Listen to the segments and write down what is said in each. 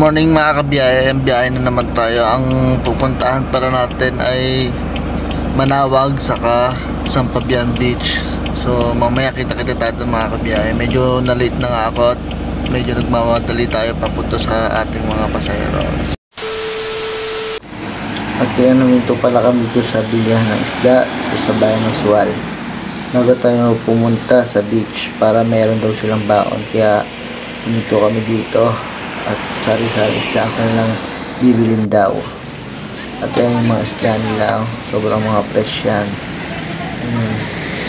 Morning mga kabiyahe, biyahe na naman tayo. Ang pupuntahan para natin ay Manawag saka Sampabian Beach. So mamaya kita tayo mga kabiyahe. Medyo na late na nga ako at medyo nagmamadali tayo papunta sa ating mga pasahero. At yan naman ito pala kami dito sa bilihan ng isda dito sa bayan ng Sual. Bago tayo pumunta sa beach para meron daw silang baon, kaya pumunta kami dito at sari-sari isda ako lang bibilin daw. At yan yung mga isda nila, sobrang mga fresh yan.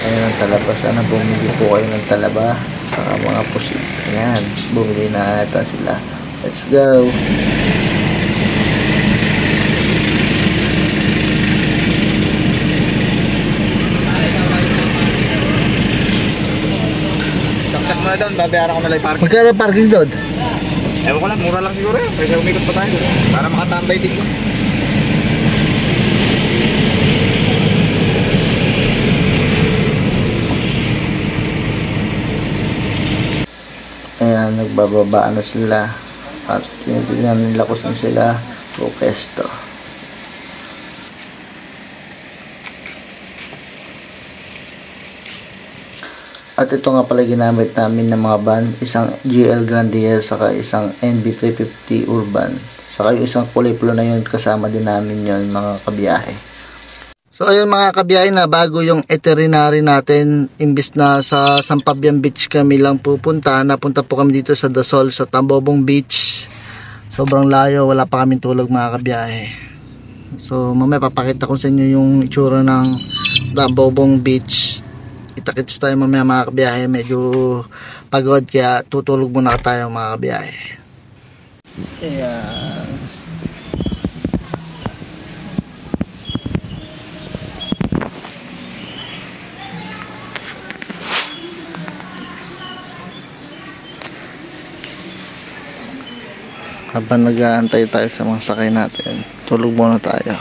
Ayun ang talaba, sana bumili po kayo ng talaba saka mga pusit. Ayan, bumili na ata sila. Let's go! Saksak mo na doon, babayaran ko na lang yung parking. Magkano parking doon? Ewan ko lang, mura lang siguro yun. Kaya umikot pa tayo para makatambay din ko. Ayan, nagbababa na sila at tinitignan nila kung saan sila pupesto. At ito nga pala ginamit namin ng mga van, isang GL Grandier saka isang NB350 Urban, saka yung isang kulay pulo na yun, kasama din namin yun mga kabiyahe. So ayun mga kabiyahe, na bago yung itinerary natin, imbis na sa Sampabian Beach kami lang pupunta, napunta po kami dito sa Dasol sa Tambobong Beach. Sobrang layo, wala pa kaming tulog mga kabiyahe. So mamaya papakita ko sa inyo yung itsura ng Tambobong Beach. Kita-kits tayo mamaya mga kabiyahe, medyo pagod kaya tutulog muna tayo mga kabiyahe. Ayan. Habang nag-aantay tayo sa mga sakay natin, tulog muna tayo.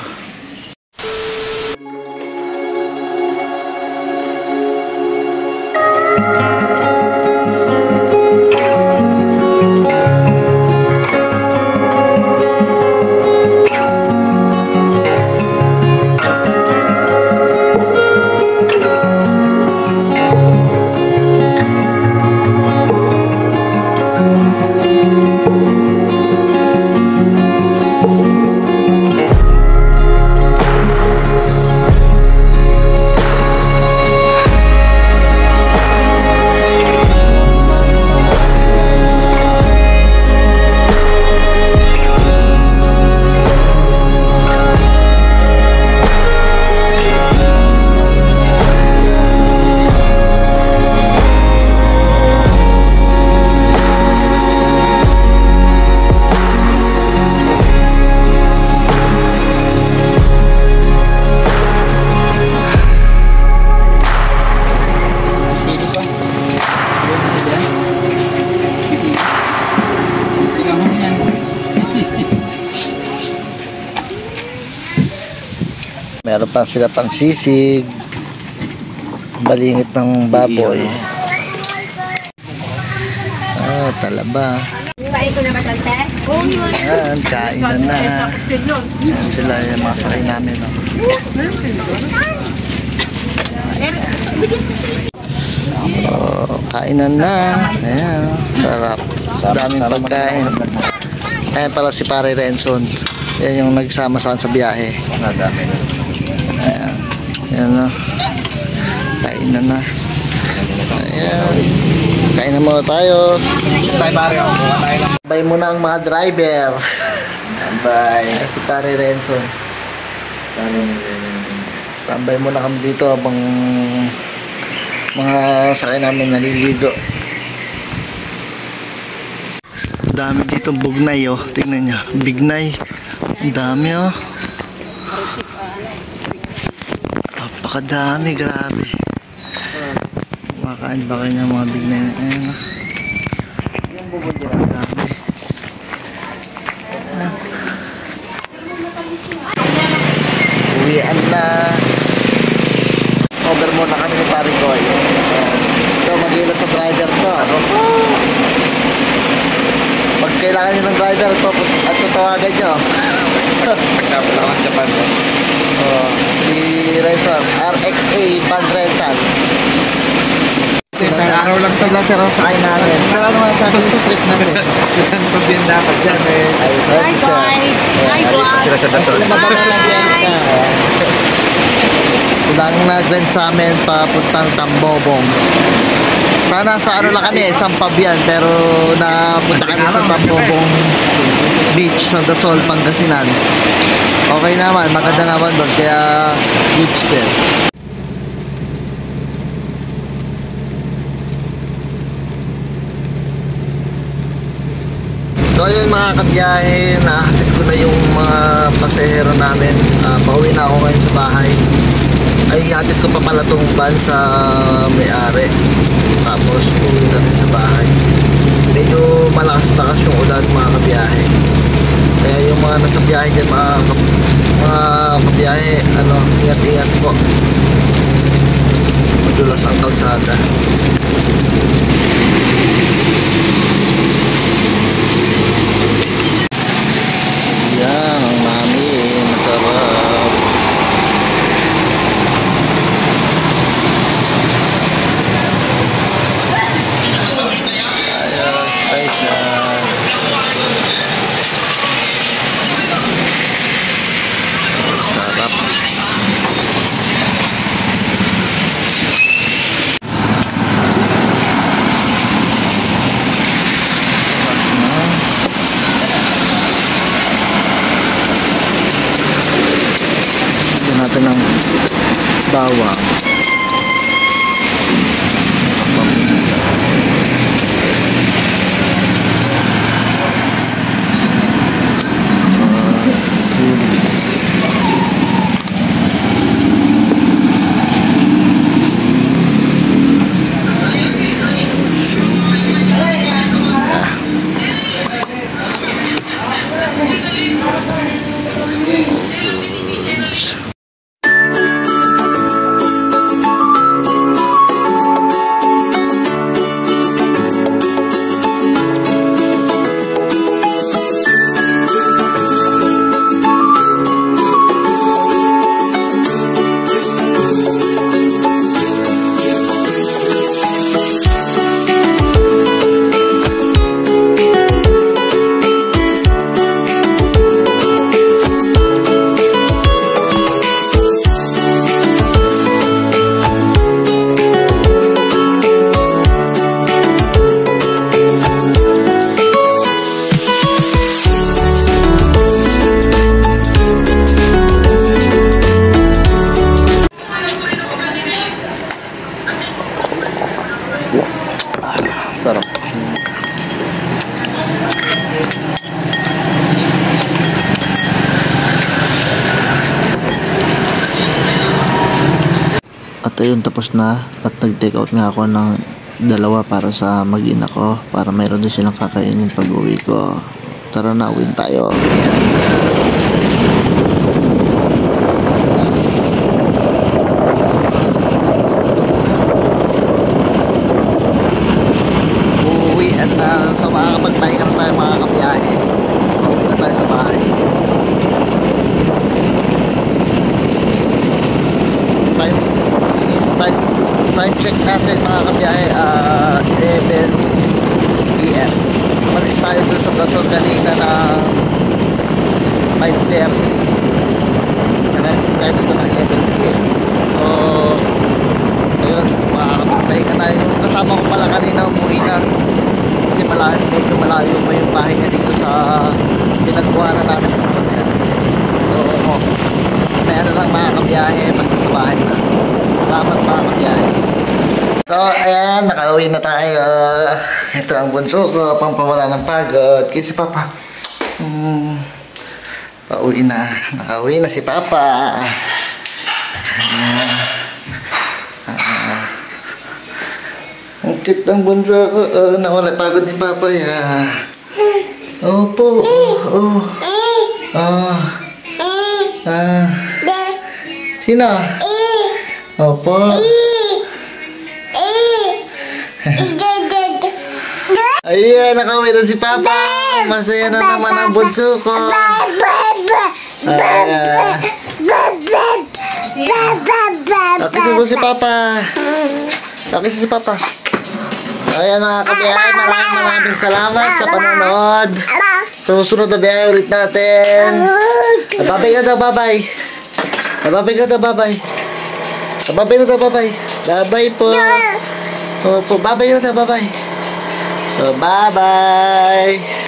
Meron pa sila pang sisig, balingit ng baboy. Ah, talaba. Ayan, kain na. Ayan sila yung mga sakay namin. Oh, kainan na. Ayan, sarap. Daming pagkain. Ayan pala si Pare Renson. Yan yung nagsama sa biyahe. Ayan, ayan na. Kainan na. Ayan. Kainan muna tayo. Bye muna ang mga driver. Bye. Si Pare Renson. Tambay muna kami dito habang mga sakay namin naliligo. Dami dito bugnay oh. Tingnan nyo. Bignay. Ang dami oh. Napakadami, grabe. Kumakain ba kayo ng mga bignay na ayan oh. Napakadami. Uwian na. Over muna kami ni Pare Koy. Ito, mag-ilas sa driver to. Pag kailangan nyo ng driver at tatawagan nyo. Pagkapit ako ng Japan. Si Renson, RXA Van Rental. Isang araw lang ito. Sila sir ang sakay natin. Sir, ano nga sabi sa trip natin? Saan pa din dapat siya? Hi guys! Hi guys! Sila sa Dasol. Ilang nag-rent sa amin papuntang Tambobong. Sana sa ano lang kami, Sampabian, pero napunta kami sa Tambobong Beach sa Dasol, Pangasinan. Okay naman, maganda naman doon, kaya beach din. So ayun mga kabiyahe, nahatid ko na yung mga pasahero namin. Pauwi na ako ngayon sa bahay. Ay hatid ko pa pala tong van sa may-ari. Tapos uwi na rin sa bahay. Medyo malakas-lakas yung ulan mga kabiyahe. Kaya yung mga nasa biyahe dyan mga kabiyahe, ingat-ingat po. Madulas ang kalsada. Yan, ang mami, masarap. Ayos, ayos na. Sarap. Natin ng bawang. Sarap. At ayun, tapos na. At nag-take out nga ako ng dalawa para sa mag-ina ko. Para mayroon din silang kakainin pag uwi ko. Tara na, uwi tayo. So makakapagpahinga na tayo mga kabiyahe. Uwi na tayo sa bahay. Time check natin mga kabiyahe, 11 PM. Malis tayo dun sa Dasol kanina na 5:30. Tayo dito ng 11 PM. So ayun, makakapagpahinga tayo. Kasama ko pala kanina, umuwi na. Kasi medyo malayo pa yung bahay niya dito sa pinagkuhanan namin sa sasakyan. So may ano lang mga kabiyahe pag sa bahay na. Salamat mga kabiyahe. So ayan, nakauwi na tayo. Ito ang bunso ko, pampawala ng pagod. Kasi Papa pauwi na. Nakauwi na si Papa. Ang cute ng bunso ko. Nawala pagod ni Papa ya. Opo. Sino? Opo. Ayan. nakauwi na si Papa. Masaya na naman ang bunso ko. Nakis mo si Papa. Nakis si Papa. Ayan mga kabiyahe, maraming salamat sa panonood. Sa susunod na biyahe ulit natin. Babay ka daw, babay. Babay ka daw, babay. Babay na daw, babay. Babay po. Opo, babay na daw, babay. So, bye-bye.